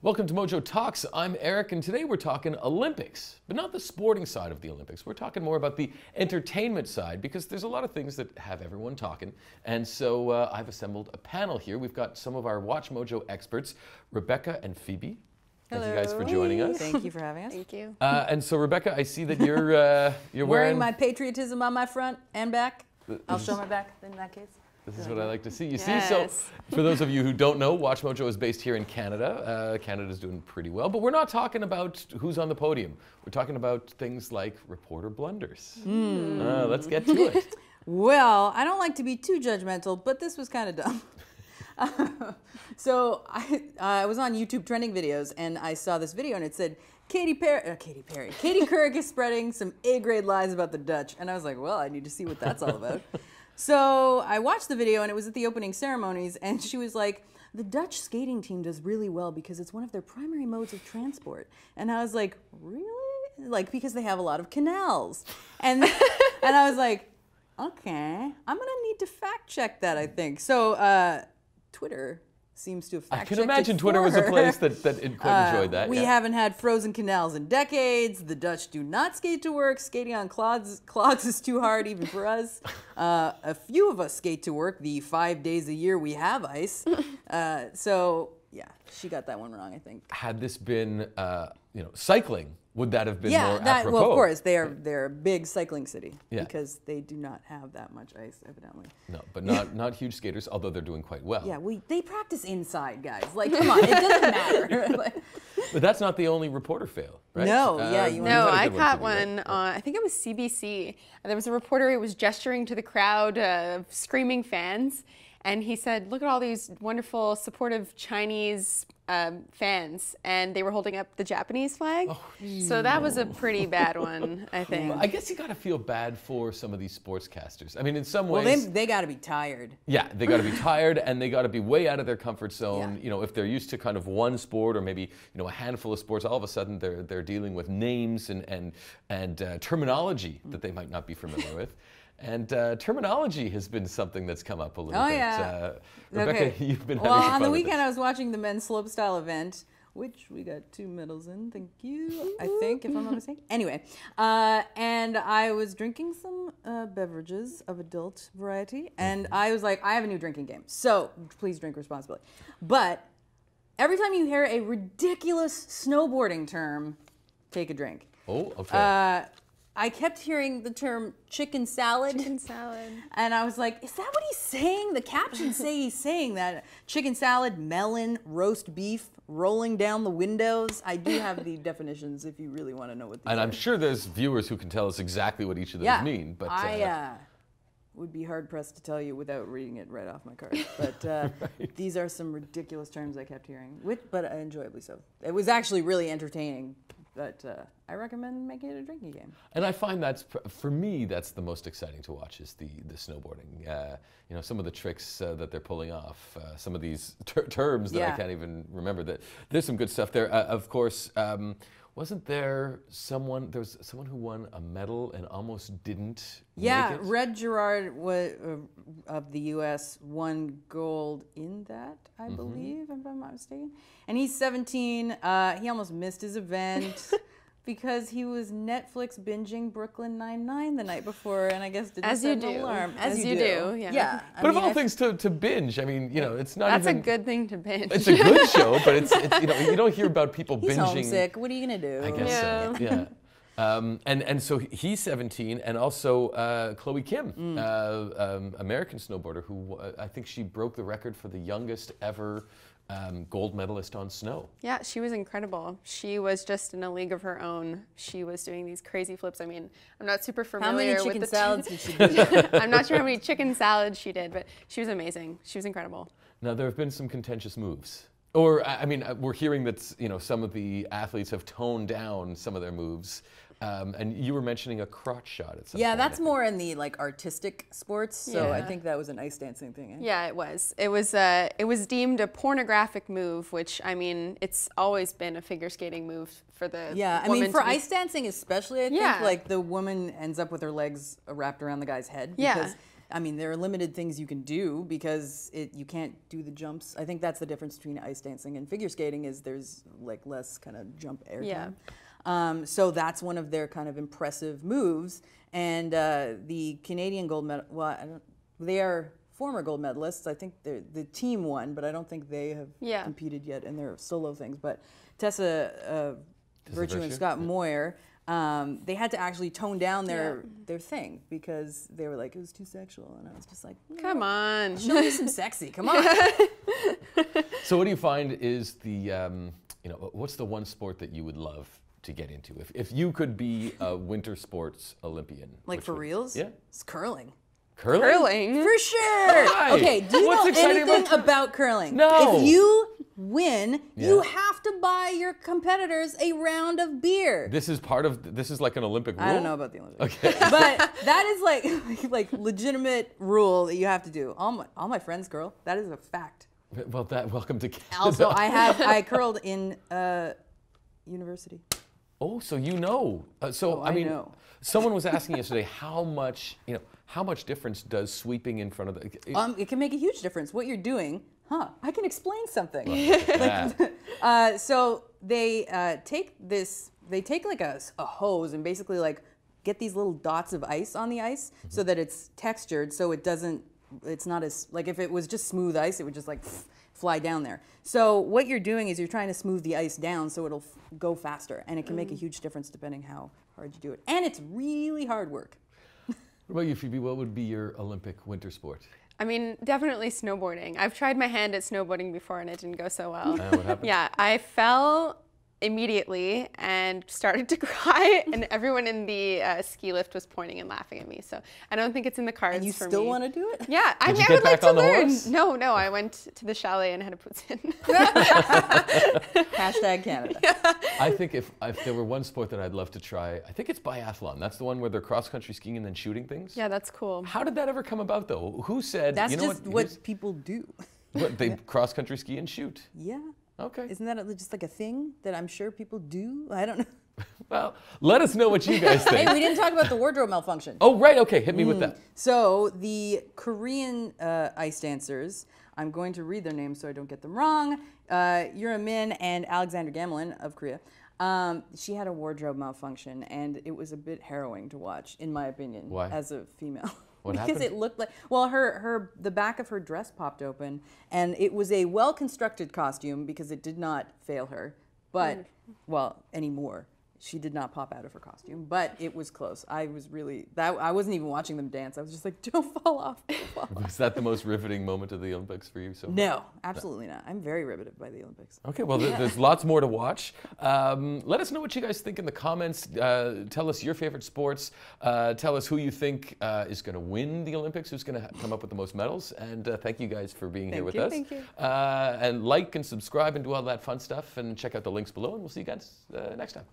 Welcome to Mojo Talks. I'm Eric, and today we're talking Olympics, but not the sporting side of the Olympics. We're talking more about the entertainment side because there's a lot of things that have everyone talking. And so I've assembled a panel here. We've got some of our WatchMojo experts, Rebecca and Phoebe. Hello. Thank you guys for joining us. Thank you for having us. Thank you. And so Rebecca, I see that you're wearing my patriotism on my front and back. I'll show my back in that case. This is what I like to see. You Yes. see, so for those of you who don't know, WatchMojo is based here in Canada. Canada's doing pretty well, but we're not talking about who's on the podium. We're talking about things like reporter blunders. Let's get to it. Well, I don't like to be too judgmental, but this was kind of dumb. So I was on YouTube trending videos, and I saw this video, and it said, Katy Couric is spreading some A-grade lies about the Dutch. And I was like, well, I need to see what that's all about. So I watched the video, and it was at the opening ceremonies, and she was like, the Dutch skating team does really well because it's one of their primary modes of transport. And I was like, really? Like, because they have a lot of canals. And I was like, okay, I'm going to need to fact check that, I think. So Twitter seems to have fact checked I can imagine Twitter was a place that quite enjoyed that. We haven't had frozen canals in decades. The Dutch do not skate to work. Skating on clogs is too hard even for us. A few of us skate to work the 5 days a year we have ice. So yeah, she got that one wrong, I think. Had this been cycling, would that have been more apropos? Well, of course, they're a big cycling city because they do not have that much ice, evidently. No, but not huge skaters, although they're doing quite well. Yeah, they practice inside, guys. Like, come on, it doesn't matter. But that's not the only reporter fail, right? No, yeah, No, I caught one on, I think it was CBC. There was a reporter who was gesturing to the crowd of screaming fans, and he said, look at all these wonderful, supportive Chinese fans, and they were holding up the Japanese flag. Oh, so that was a pretty bad one, I think. Well, I guess you got to feel bad for some of these sportscasters. I mean, in some ways... Well, they got to be tired. Yeah, they got to be tired, and they got to be way out of their comfort zone. Yeah. You know, if they're used to kind of one sport or maybe a handful of sports, all of a sudden they're dealing with names and terminology that they might not be familiar with. And terminology has been something that's come up a little bit. Yeah. Rebecca, you've been having some fun on the with weekend this. I was watching the men's slopestyle event, which we got 2 medals in, thank you, I think, if I'm not mistaken. Anyway, and I was drinking some beverages of adult variety, and I was like, I have a new drinking game, so please drink responsibly. But every time you hear a ridiculous snowboarding term, take a drink. Oh, okay. I kept hearing the term chicken salad. Chicken salad. And I was like, is that what he's saying? The captions say he's saying that. Chicken salad, melon, roast beef, rolling down the windows. I do have the definitions if you really want to know what these are. And I'm sure there's viewers who can tell us exactly what each of those mean. But I would be hard-pressed to tell you without reading it right off my card. But these are some ridiculous terms I kept hearing, but enjoyably so. It was actually really entertaining. But I recommend making it a drinking game. And I find for me, that's the most exciting to watch is the snowboarding. Some of the tricks that they're pulling off, some of these terms that I can't even remember. That there's some good stuff there. Of course, wasn't there someone who won a medal and almost didn't make it? Red Gerard of the U.S. won gold in that, I believe, if I'm not mistaken. And he's 17. He almost missed his event because he was Netflix binging Brooklyn Nine-Nine the night before, and I guess didn't set an alarm. As you do, yeah. But of all things to binge, I mean, it's not That's even... a good thing to binge. It's a good show, but it's you don't hear about people He's binging. homesick. What are you gonna do? I guess so. Yeah. And so he's 17, and also Chloe Kim, American snowboarder, who I think she broke the record for the youngest ever gold medalist on snow. Yeah, she was incredible. She was just in a league of her own. She was doing these crazy flips. I mean, I'm not super familiar with chicken salads did she do? I'm not sure how many chicken salads she did, but she was amazing. She was incredible. Now, there have been some contentious moves. Or, I mean, we're hearing that, some of the athletes have toned down some of their moves. And you were mentioning a crotch shot at some point. Yeah, that's more in the artistic sports. So I think that was an ice dancing thing. Yeah, it was. It was deemed a pornographic move, which I mean, it's always been a figure skating move for the I woman mean for ice dancing especially. I think Yeah. like the woman ends up with her legs wrapped around the guy's head Yeah. because I mean, there are limited things you can do because you can't do the jumps. I think that's the difference between ice dancing and figure skating is there's like less kind of jump air time. So that's one of their kind of impressive moves. And the Canadian gold medal, well, they are former gold medalists. I think the team won, but I don't think they have competed yet in their solo things. But Tessa Virtue and Scott Moyer, they had to actually tone down their thing because they were like, it was too sexual. And I was just like, come on. Show me some sexy, come on. So what do you find is the, you know, what's the one sport that you would love to get into? If you could be a winter sports Olympian. Like for reals? Yeah. It's curling. Curling? Curling? For sure. Why? Okay, do you What's know exciting anything about curling? No. If you win, you have to buy your competitors a round of beer. This is like an Olympic rule? I don't know about the Olympics. Okay. But that is like legitimate rule that you have to do. All my friends curl. That is a fact. Well, welcome to Canada. Also, I curled in university. Oh, so you know. I mean, know. Someone was asking yesterday how much difference does sweeping in front of the... It can make a huge difference. What you're doing, I can explain something. So they take like a hose and basically like get these little dots of ice on the ice so that it's textured, so it's not as, like if it was just smooth ice, it would just like fly down there. So what you're doing is you're trying to smooth the ice down so it'll go faster, and it can make a huge difference depending how hard you do it. And it's really hard work. What about you, Phoebe? What would be your Olympic winter sport? I mean, definitely snowboarding. I've tried my hand at snowboarding before and it didn't go so well. What happened? Yeah, I fell immediately and started to cry, and everyone in the ski lift was pointing and laughing at me. So I don't think it's in the cards for me. And you still want to do it? Yeah, I Did you mean, I get would like back to on the learn. horse? No, I went to the chalet and had a poutine. Hashtag Canada. I think if there were one sport that I'd love to try, I think it's biathlon. That's the one where they're cross-country skiing and then shooting things. Yeah, that's cool. How did that ever come about, though? Who said, That's you know just what people do. what, they cross-country ski and shoot? Yeah. Okay. Isn't that just like a thing that I'm sure people do? I don't know. Well, let us know what you guys think. Hey, we didn't talk about the wardrobe malfunction. Oh, right. Okay. Hit me with that. So the Korean ice dancers, I'm going to read their names so I don't get them wrong. Yura Min and Alexander Gamelin of Korea. She had a wardrobe malfunction, and it was a bit harrowing to watch, in my opinion. Why? As a female. What because happened? it looked like, well, the back of her dress popped open, and it was a well-constructed costume because it did not fail her, but, well, anymore. She did not pop out of her costume, but it was close. I wasn't even watching them dance. I was just like, don't fall off. Don't fall off. Was that the most riveting moment of the Olympics for you so far? No, absolutely not. I'm very riveted by the Olympics. Okay, well, there's lots more to watch. Let us know what you guys think in the comments. Tell us your favorite sports. Tell us who you think is going to win the Olympics, who's going to come up with the most medals. And thank you guys for being here with us. Thank you. And like and subscribe and do all that fun stuff. And check out the links below, and we'll see you guys next time.